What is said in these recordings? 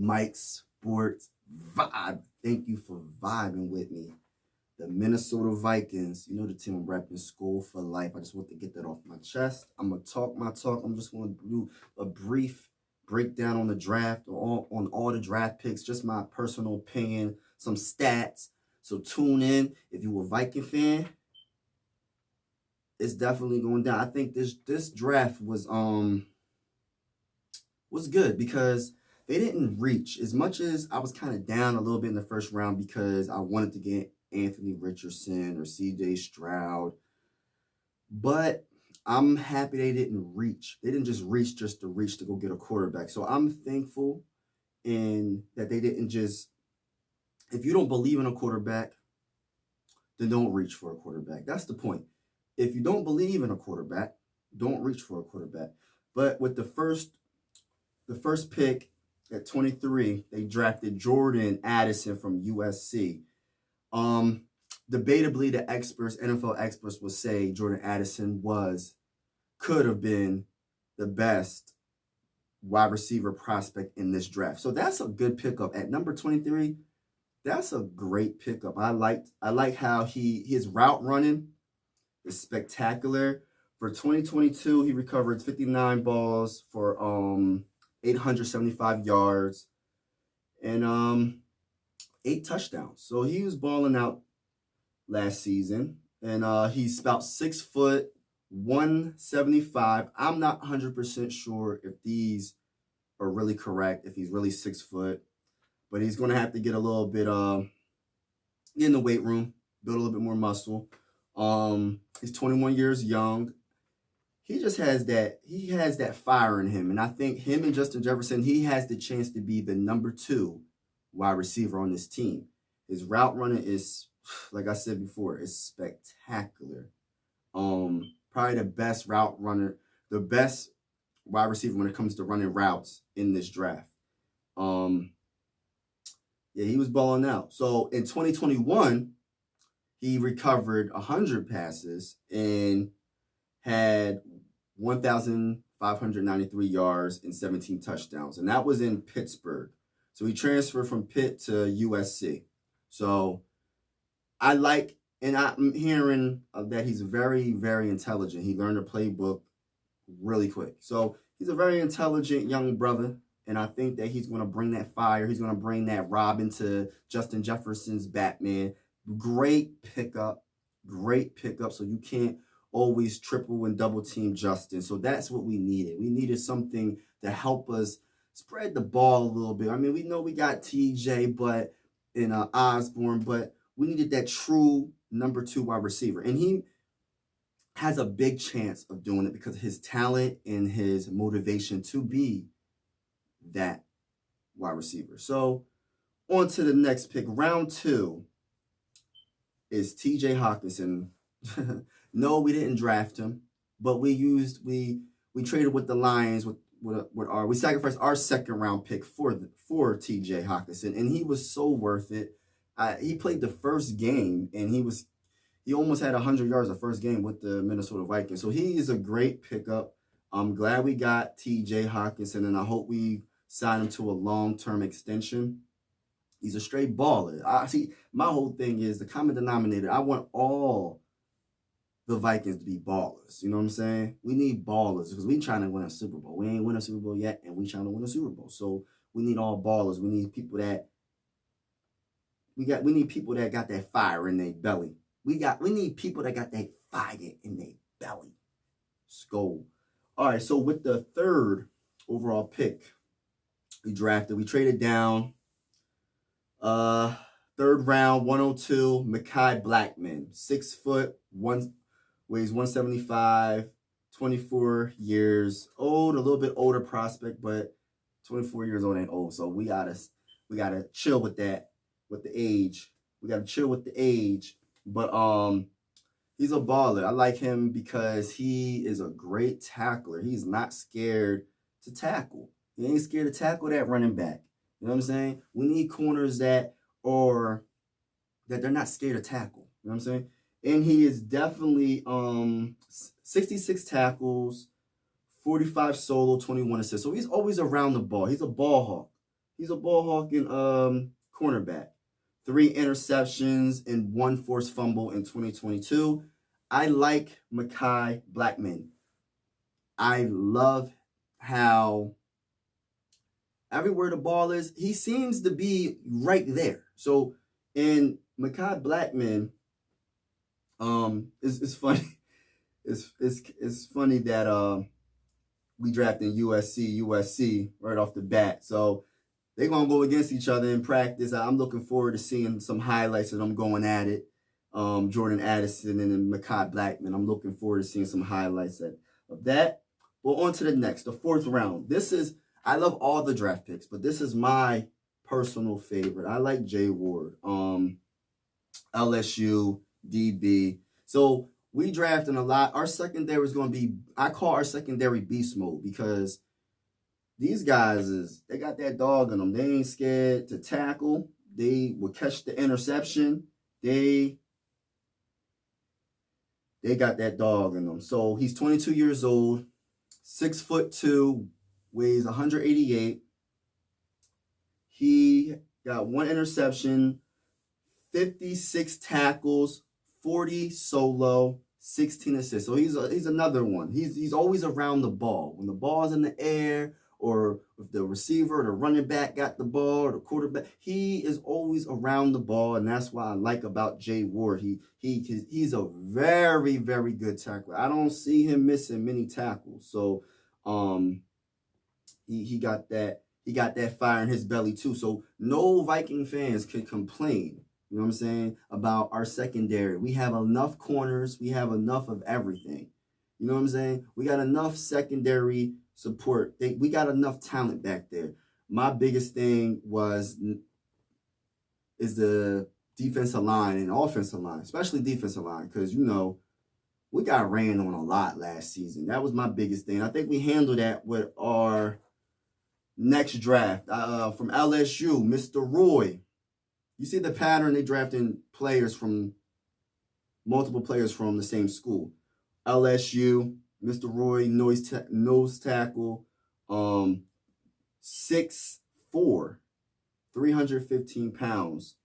Mike Sports Vibe. Thank you for vibing with me. The Minnesota Vikings, you know the team I'm repping, SKOL for life. I just want to get that off my chest. I'm going to talk my talk. I'm just going to do a brief breakdown on the draft, on all the draft picks, just my personal opinion, some stats. So tune in. If you're a Viking fan, it's definitely going down. I think this draft was good because they didn't reach. As much as I was kind of down a little bit in the first round because I wanted to get Anthony Richardson or CJ Stroud, but I'm happy they didn't reach. They didn't just reach to go get a quarterback. So I'm thankful in that they didn't just, if you don't believe in a quarterback, then don't reach for a quarterback. That's the point. If you don't believe in a quarterback, don't reach for a quarterback. But with the first pick at 23, they drafted Jordan Addison from USC. Debatably, the experts, NFL experts, would say Jordan Addison could have been the best wide receiver prospect in this draft. So that's a good pickup at number 23. That's a great pickup. I like how his route running is spectacular. For 2022, he recovered 59 balls for 875 yards and 8 touchdowns. So he was balling out last season, and he's about 6 foot, 175. I'm not 100% sure if these are really correct, if he's really 6 foot, but he's going to have to get a little bit in the weight room, build a little bit more muscle. He's 21 years young. He just has that fire in him, and I think him and Justin Jefferson, he has the chance to be the number 2 wide receiver on this team. His route running is, like I said before, is spectacular. Probably the best route runner, the best wide receiver when it comes to running routes in this draft. Yeah, he was balling out. So in 2021, he recovered 100 passes and had 1,593 yards and 17 touchdowns. And that was in Pittsburgh. So he transferred from Pitt to USC. So I'm hearing that he's very, very intelligent. He learned the playbook really quick. So he's a very intelligent young brother. And I think that he's going to bring that fire. He's going to bring that Robin to Justin Jefferson's Batman. Great pickup. So you can't always triple and double team Justin. So that's what we needed. We needed something to help us spread the ball a little bit. I mean, we know we got TJ and Osborne, but we needed that true number 2 wide receiver. And he has a big chance of doing it because of his talent and his motivation to be that wide receiver. So on to the next pick. Round 2 is TJ Hawkinson. No, we didn't draft him, but we traded with the Lions we sacrificed our second round pick for TJ Hawkinson, and he was so worth it. He played the first game, and he almost had 100 yards the first game with the Minnesota Vikings. So he is a great pickup. I'm glad we got TJ Hawkinson, and I hope we sign him to a long-term extension. He's a straight baller. My whole thing is the common denominator. I want all the Vikings to be ballers. You know what I'm saying? We need ballers because we trying to win a Super Bowl. We ain't win a Super Bowl yet, and we trying to win a Super Bowl. So we need all ballers. We need people that got that fire in their belly. We need people that got that fire in their belly. SKOL. All right, so with the 3rd overall pick, we traded down 3rd round, 102, Mekhi Blackman, 6 foot, weighs 175, 24 years old, a little bit older prospect, but 24 years old ain't old. So we gotta chill with that, with the age. We gotta chill with the age. But he's a baller. I like him because he is a great tackler. He's not scared to tackle. He ain't scared to tackle that running back. You know what I'm saying? We need corners that they're not scared to tackle. You know what I'm saying? And he is definitely 66 tackles, 45 solo, 21 assists. So he's always around the ball. He's a ball hawk. He's a ball hawking cornerback. 3 interceptions and 1 forced fumble in 2022. I like Mekhi Blackman. I love how everywhere the ball is, he seems to be right there. So in Mekhi Blackman, it's funny. It's funny that we drafted USC right off the bat. So they're gonna go against each other in practice. I'm looking forward to seeing some highlights of them going at it. Jordan Addison and then Mekhi Blackman. I'm looking forward to seeing some highlights of that. Well, on to the next, the 4th round. I love all the draft picks, but this is my personal favorite. I like Jay Ward, LSU, DB. So we drafting a lot. Our secondary is going to be, I call our secondary beast mode, because these guys they got that dog in them. They ain't scared to tackle. They will catch the interception. They got that dog in them. So he's 22 years old, 6'2", weighs 188. He got 1 interception, 56 tackles, 40 solo, 16 assists. So he's another one. He's always around the ball. When the ball's in the air, or if the receiver or the running back got the ball, or the quarterback, he is always around the ball, and that's what I like about Jay Ward. He's a very, very good tackler. I don't see him missing many tackles. So he got that fire in his belly too. So no Viking fans can complain, you know what I'm saying, about our secondary. We have enough corners. We have enough of everything. You know what I'm saying? We got enough secondary support. We got enough talent back there. My biggest thing is the defensive line and offensive line, especially defensive line, because, you know, we got ran on a lot last season. That was my biggest thing. I think we handled that with our next draft from LSU, Mr. Roy. You see the pattern, they drafting multiple players from the same school. LSU, Mr. Roy, nose tackle, 6'4", 315 pounds,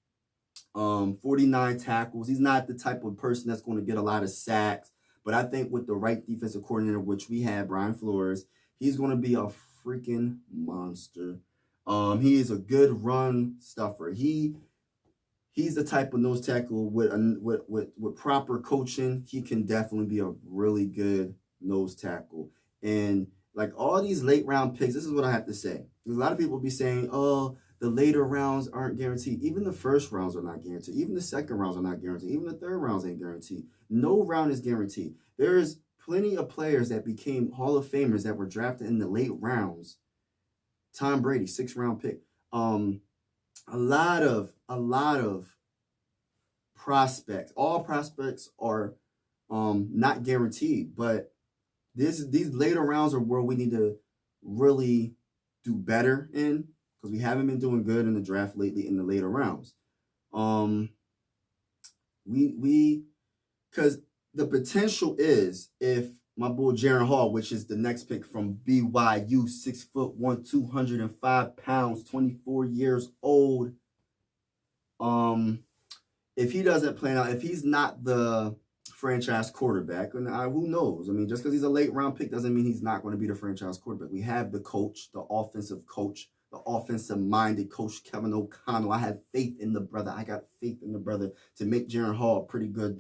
49 tackles. He's not the type of person that's going to get a lot of sacks, but I think with the right defensive coordinator, which we have, Brian Flores, he's going to be a freaking monster. He is a good run stuffer. He's the type of nose tackle with proper coaching. He can definitely be a really good nose tackle. And like all these late round picks, this is what I have to say. Because a lot of people be saying, oh, the later rounds aren't guaranteed. Even the first rounds are not guaranteed. Even the second rounds are not guaranteed. Even the third rounds ain't guaranteed. No round is guaranteed. There's plenty of players that became Hall of Famers that were drafted in the late rounds. Tom Brady, 6th round pick. A lot of prospects. All prospects are not guaranteed, but these later rounds are where we need to really do better in, because we haven't been doing good in the draft lately in the later rounds. Because the potential is, if my boy Jaren Hall, which is the next pick from BYU, 6'1", 205 pounds, 24 years old. If he doesn't plan out, if he's not the franchise quarterback, and who knows? I mean, just because he's a late round pick doesn't mean he's not going to be the franchise quarterback. We have the coach, the offensive minded coach, Kevin O'Connell. I have faith in the brother. I got faith in the brother to make Jaren Hall a pretty good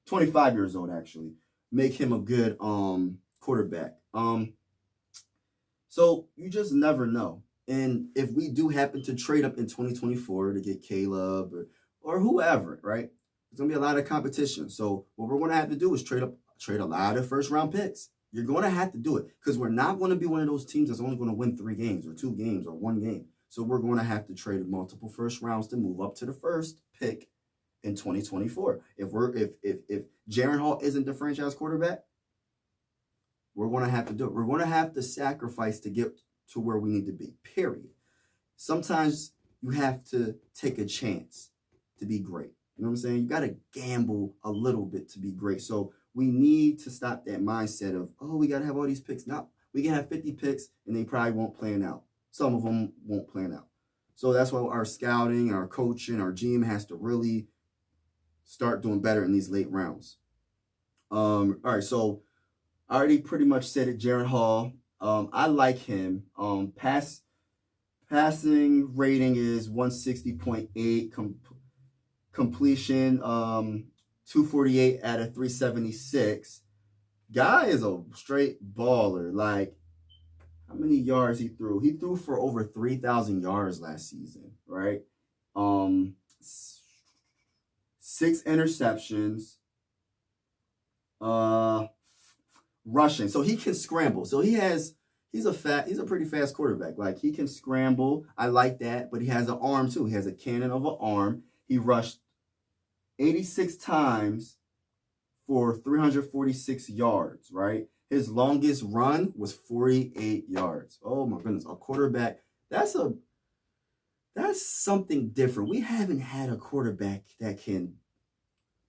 25 years old, actually. Make him a good quarterback. So you just never know. And if we do happen to trade up in 2024 to get Caleb or whoever, right? There's going to be a lot of competition. So what we're going to have to do is trade a lot of first-round picks. You're going to have to do it, because we're not going to be one of those teams that's only going to win 3 games or 2 games or 1 game. So we're going to have to trade multiple first rounds to move up to the first pick in 2024. If Jaren Hall isn't the franchise quarterback, we're going to have to do it. We're going to have to sacrifice to get to where we need to be, period. Sometimes you have to take a chance to be great. You know what I'm saying? You got to gamble a little bit to be great. So we need to stop that mindset of, oh, we got to have all these picks. Now, we can have 50 picks and they probably won't plan out. Some of them won't plan out. So that's why our scouting, our coaching, our GM has to really start doing better in these late rounds. All right, so I already pretty much said it. Jaren Hall. I like him. Passing rating is 160.8. Completion 248 out of 376. Guy is a straight baller. Like, how many yards he threw? He threw for over 3,000 yards last season, right? 6 interceptions. Rushing. So he can scramble. So he's a pretty fast quarterback. Like, he can scramble. I like that, but he has an arm too. He has a cannon of an arm. He rushed 86 times for 346 yards, right? His longest run was 48 yards. Oh my goodness, a quarterback. That's something different. We haven't had a quarterback that can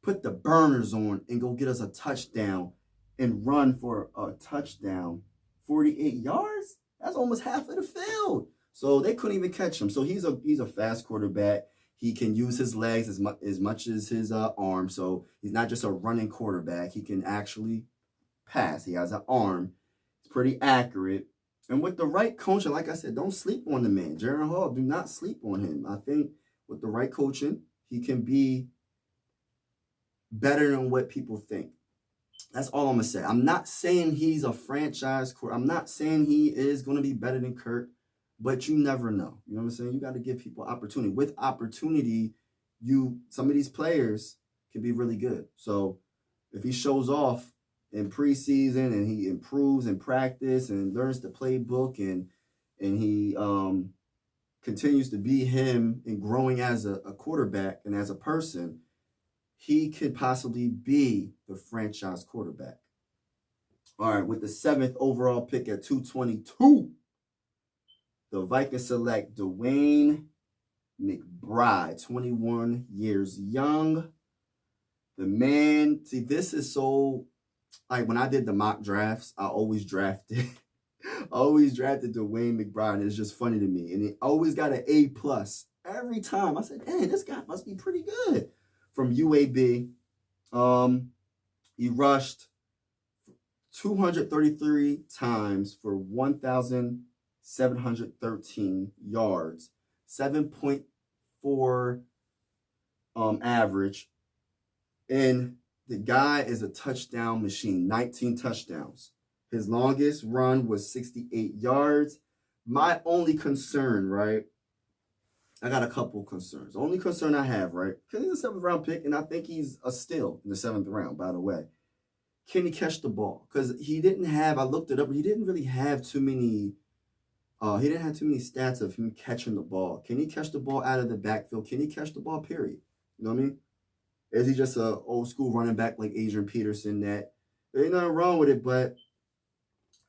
put the burners on and go get us a touchdown and run for a touchdown. 48 yards? That's almost half of the field. So they couldn't even catch him. So he's a fast quarterback. He can use his legs as much as his arm. So he's not just a running quarterback. He can actually pass. He has an arm. It's pretty accurate. And with the right coaching, like I said, don't sleep on the man. Jaren Hall, do not sleep on him. I think with the right coaching, he can be better than what people think. That's all I'm going to say. I'm not saying he's a franchise quarterback. I'm not saying he is going to be better than Kirk. But you never know. You know what I'm saying? You got to give people opportunity. With opportunity, some of these players can be really good. So if he shows off in preseason and he improves in practice and learns the playbook and he continues to be him and growing as a quarterback and as a person, he could possibly be the franchise quarterback. All right, with the 7th overall pick at 222. The Vikings select Dwayne McBride, 21 years young. The man, see, this is so, like, when I did the mock drafts, I always drafted Dwayne McBride. It's just funny to me. And he always got an A+ every time. I said, dang, this guy must be pretty good. From UAB, he rushed 233 times for 1,713 yards, 7.4 average. And the guy is a touchdown machine, 19 touchdowns. His longest run was 68 yards. My only concern, right? I got a couple concerns. The only concern I have, right? Because he's a 7th round pick, and I think he's a steal in the 7th round, by the way. Can he catch the ball? Because he didn't have, I looked it up, but he didn't really have too many stats of him catching the ball. Can he catch the ball out of the backfield? Can he catch the ball, period? You know what I mean? Is he just an old school running back like Adrian Peterson that there ain't nothing wrong with it, but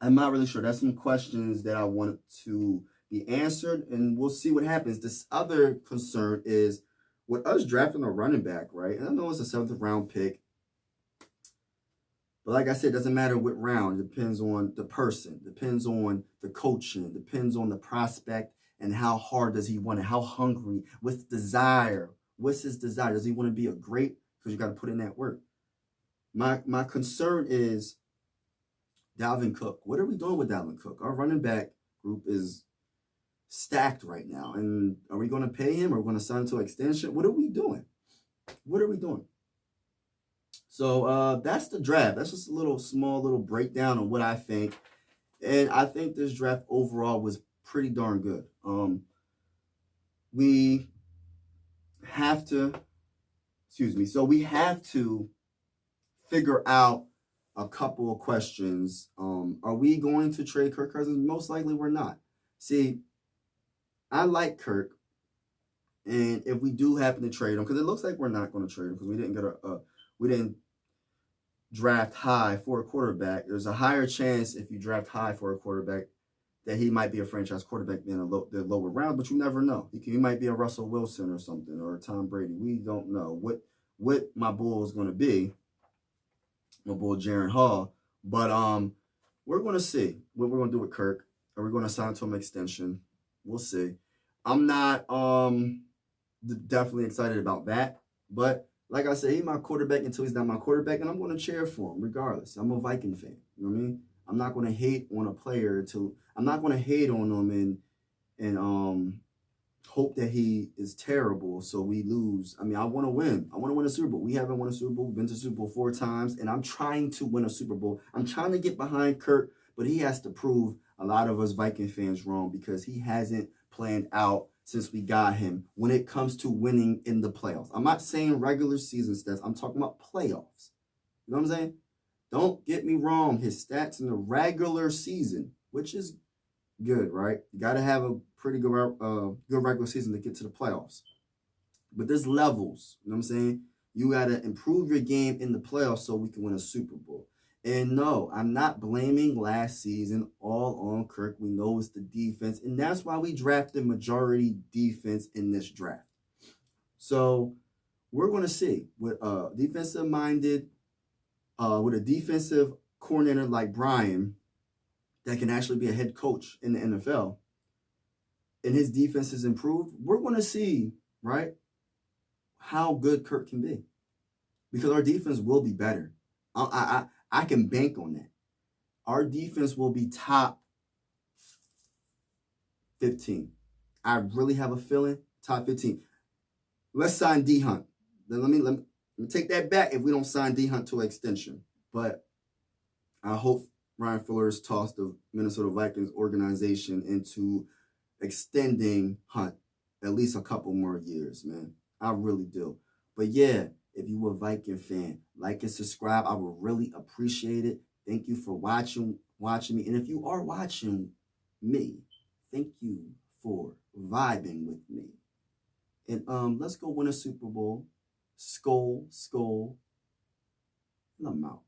I'm not really sure. That's some questions that I wanted to be answered, and we'll see what happens. This other concern is with us drafting a running back, right? And I know it's a 7th round pick, but like I said, it doesn't matter what round. It depends on the person, depends on the coaching, depends on the prospect, and how hard does he want it, how hungry, what's desire, what's his desire? Does he want to be a great? Because you got to put in that work. My concern is Dalvin Cook. What are we doing with Dalvin Cook? Our running back group is stacked right now. And are we going to pay him? Or are we going to sign him to an extension? What are we doing? What are we doing? So that's the draft. That's just a small little breakdown on what I think. And I think this draft overall was pretty darn good. We have to figure out a couple of questions. Are we going to trade Kirk Cousins? Most likely we're not. See, I like Kirk, and if we do happen to trade him, because it looks like we're not going to trade him because we didn't draft high for a quarterback. There's a higher chance if you draft high for a quarterback that he might be a franchise quarterback in the lower round, but you never know. He might be a Russell Wilson or something, or a Tom Brady. We don't know what my bull is going to be. My bull Jaren Hall, but we're going to see what we're going to do with Kirk. Are we going to sign to him extension? We'll see. I'm not definitely excited about that. But like I said, he's my quarterback until he's not my quarterback, and I'm going to cheer for him regardless. I'm a Viking fan. You know what I mean? I'm not going to hate on a player to. I'm not going to hate on him and hope that he is terrible so we lose. I mean, I want to win. I want to win a Super Bowl. We haven't won a Super Bowl. We've been to Super Bowl 4 times, and I'm trying to win a Super Bowl. I'm trying to get behind Kurt, but he has to prove a lot of us Viking fans wrong because he hasn't planned out since we got him when it comes to winning in the playoffs. I'm not saying regular season stats. I'm talking about playoffs. You know what I'm saying? Don't get me wrong. His stats in the regular season, which is good, right? You got to have a pretty good regular season to get to the playoffs. But there's levels, you know what I'm saying? You got to improve your game in the playoffs so we can win a Super Bowl. And no, I'm not blaming last season all on Kirk. We know it's the defense, and that's why we drafted majority defense in this draft. So we're going to see with defensive-minded, with a defensive coordinator like Brian that can actually be a head coach in the NFL, and his defense is improved, we're going to see, right, how good Kirk can be. Because our defense will be better. I can bank on that. Our defense will be top 15. I really have a feeling top 15. Let's sign D Hunt. Then let me take that back if we don't sign D Hunt to an extension. But I hope Ryan Fuller's tossed the Minnesota Vikings organization into extending Hunt at least a couple more years, man. I really do. But yeah, if you a Viking fan, like and subscribe. I would really appreciate it. Thank you for watching me. And if you are watching me, thank you for vibing with me. And let's go win a Super Bowl. SKOL, SKOL. And I'm out.